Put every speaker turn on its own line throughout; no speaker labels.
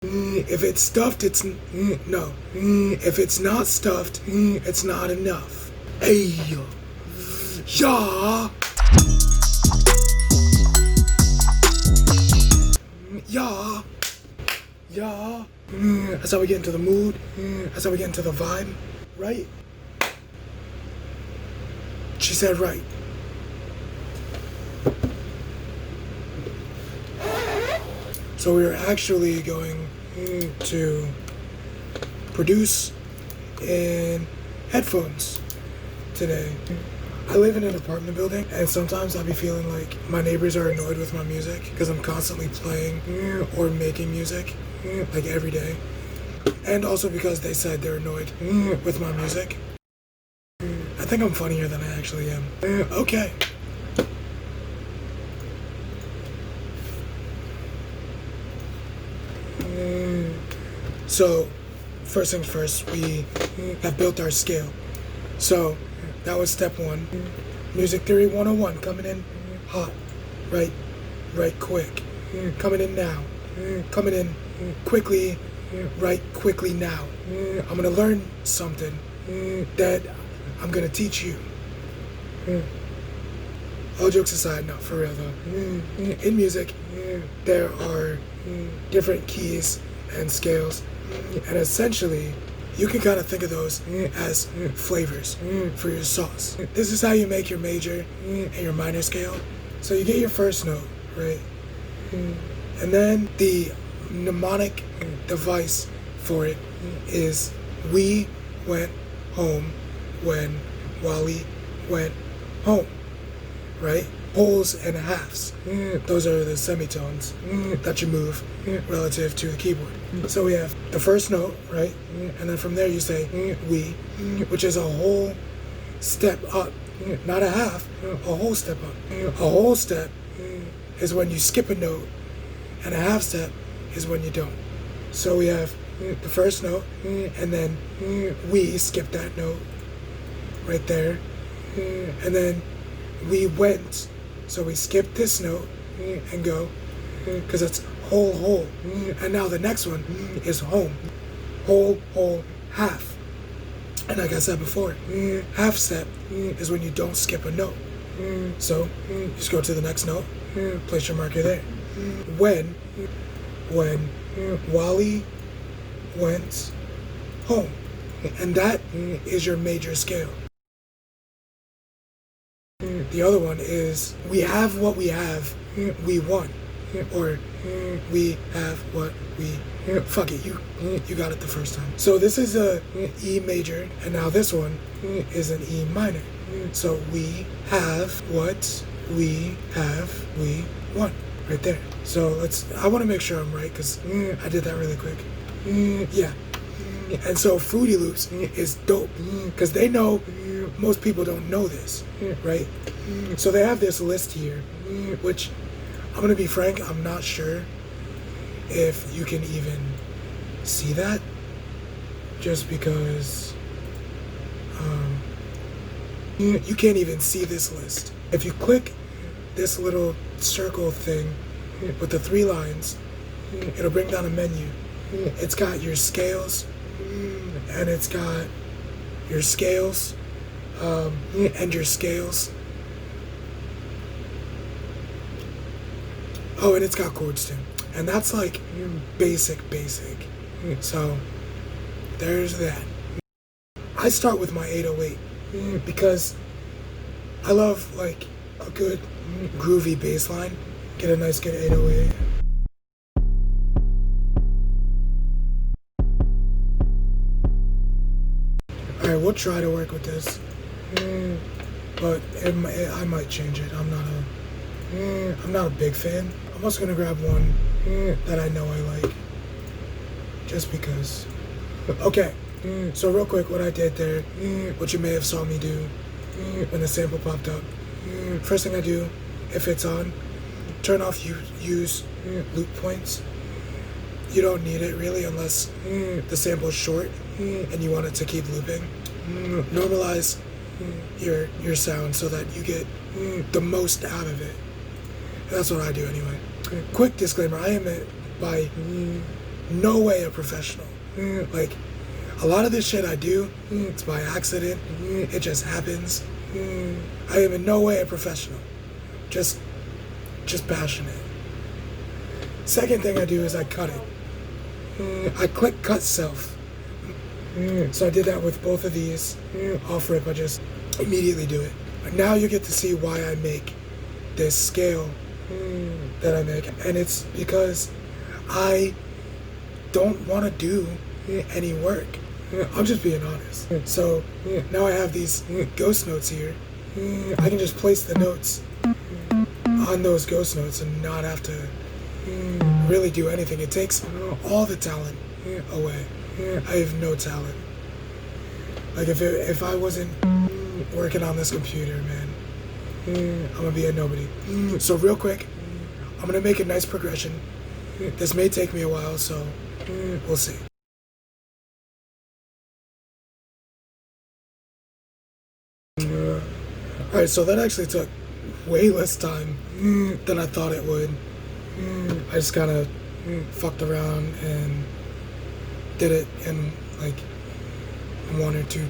If it's stuffed, it's no. If it's not stuffed, it's not enough. Hey, yeah, yeah, yeah. That's how we get into the mood. That's how we get into the vibe, right? She said right. So we're actually going to produce in headphones today. I live in an apartment building, and sometimes I'll be feeling like my neighbors are annoyed with my music because I'm constantly playing or making music like every day. And also because they said they're annoyed with my music. I think I'm funnier than I actually am. Okay. So, first things first, we have built our scale. So, that was step one. Music Theory 101, coming in hot, right quick. Coming in now, coming in quickly, right quickly now. I'm gonna learn something that I'm gonna teach you. All jokes aside, no, for real though. In music, there are different keys and scales, and essentially, you can kind of think of those as flavors for your sauce. This is how you make your major and your minor scale. So you get your first note, right? And then the mnemonic device for it is we went home when Wally went home, right? Wholes and halves. Those are the semitones that you move relative to the keyboard. So we have the first note, right? And then from there you say we, which is a whole step up, not a half, a whole step up. A whole step is when you skip a note, and a half step is when you don't. So we have the first note, and then we skip that note right there, and then we went. So we skip this note and go, because it's whole. And now the next one is home. Whole, half. And like I said before, half step is when you don't skip a note. So you just go to the next note, place your marker there. When Wally went home. And that is your major scale. The other one is we have what we have, we won. Or we have what we fuck it, you got it the first time. So this is a E major, and now this one is an E minor. So we have what we have, we won. Right there. So I want to make sure I'm right because I did that really quick. Yeah. And so Fruity Loops is dope because they know most people don't know this, right? So they have this list here, which I'm gonna be frank, I'm not sure if you can even see that, just because you can't even see this list. If you click this little circle thing with the 3 lines, it'll bring down a menu. It's got your scales, and it's got your scales, and your scales. Oh, and it's got chords too. And that's like basic. So there's that. I start with my 808 because I love like a good groovy bass line. Get a nice good 808. Alright, we'll try to work with this, but I might change it. I'm not a big fan. I'm also gonna grab one that I know I like, just because. Okay, so real quick, what I did there, what you may have saw me do when the sample popped up. First thing I do, if it's on, turn off use loop points. You don't need it really unless the sample's short and you want it to keep looping. Normalize your sound so that you get the most out of it. That's what I do anyway. Quick disclaimer, I am by no way a professional. Like, a lot of this shit I do, it's by accident. It just happens. I am in no way a professional. Just passionate. Second thing I do is I cut it. I click cut self. So I did that with both of these. Off rip, I just immediately do it. Now you get to see why I make this scale that I make. And it's because I don't want to do any work. I'm just being honest. So now I have these ghost notes here. I can just place the notes on those ghost notes and not have to really do anything. It takes all the talent away. I have no talent. Like if I wasn't working on this computer, man, I'm gonna be a nobody. So real quick, I'm gonna make a nice progression. This may take me a while, so we'll see. Alright, so that actually took way less time than I thought it would. I just kind of fucked around and did it in like 1 or 2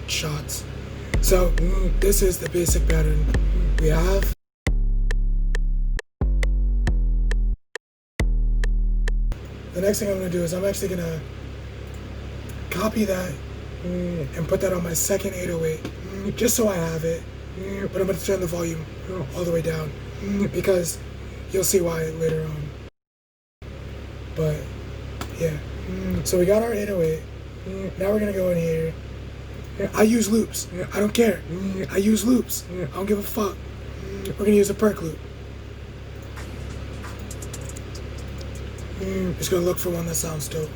shots. So this is the basic pattern we have. The next thing I'm going to do is I'm actually going to copy that and put that on my second 808 just so I have it. But I'm going to turn the volume all the way down because you'll see why later on. But yeah, so we got our 808. Now we're going to go in here. I use loops. I don't care. I use loops. I don't give a fuck. We're going to use a perk loop. Just going to look for one that sounds dope.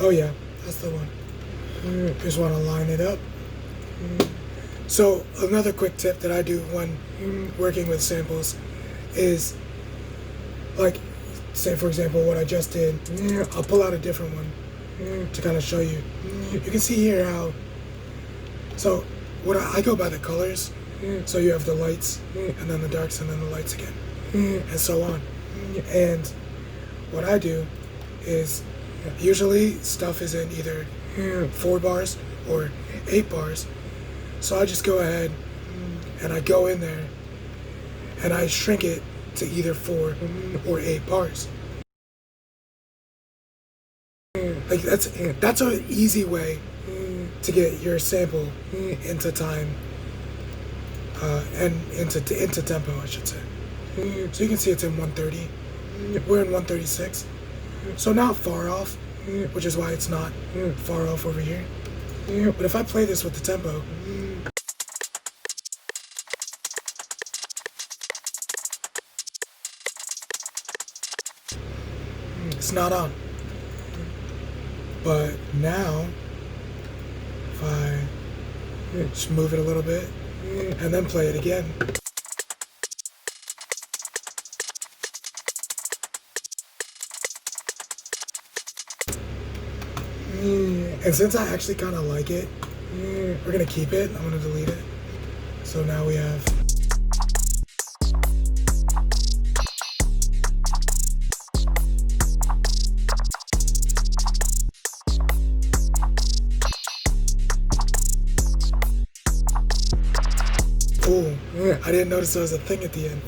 Oh yeah, that's the one. Just want to line it up. So another quick tip that I do when working with samples is, like, say for example what I just did, I'll pull out a different one to kind of show you. You can see here how, so what I go by the colors, so you have the lights and then the darks and then the lights again, and so on. And what I do is usually stuff is in either 4 bars or 8 bars. So I just go ahead and I go in there and I shrink it to either 4 or 8 bars. Like that's an easy way to get your sample into time and into tempo, I should say. So you can see it's in 130. We're in 136. So not far off, which is why it's not far off over here. But if I play this with the tempo, it's not on. But now, if I just move it a little bit and then play it again, and since I actually kind of like it, we're going to keep it. I'm going to delete it. So now we have... Ooh, I didn't notice there was a thing at the end.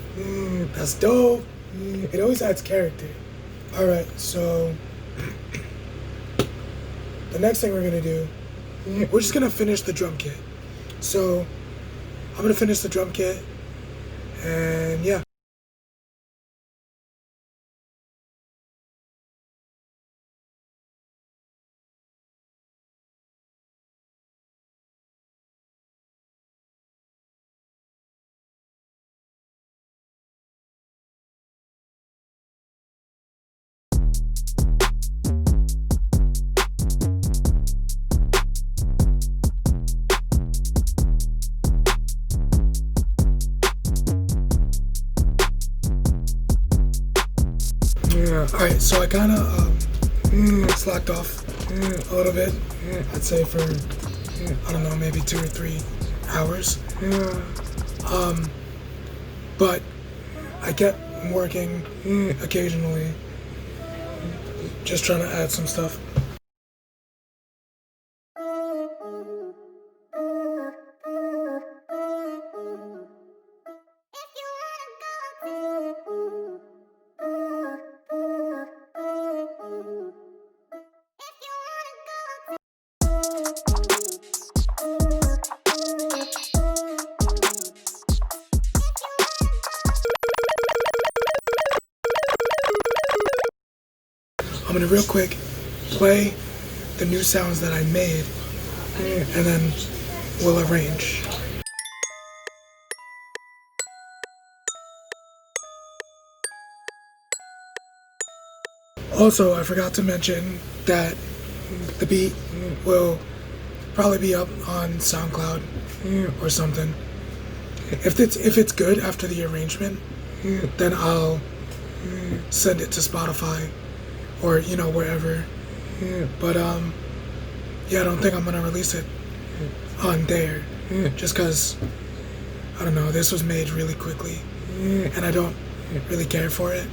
That's dope. It always adds character. Alright, so... the next thing we're going to do, we're just going to finish the drum kit. So, I'm going to finish the drum kit, and yeah. Alright, so I kind of slacked off a little bit, I'd say for I don't know, maybe 2 or 3 hours. But I get working occasionally, just trying to add some stuff. I'm gonna real quick play the new sounds that I made, and then we'll arrange. Also, I forgot to mention that the beat will probably be up on SoundCloud or something. If it's good after the arrangement, then I'll send it to Spotify or wherever. But yeah, I don't think I'm gonna release it on there, just cause I don't know. This was made really quickly, and I don't really care for it.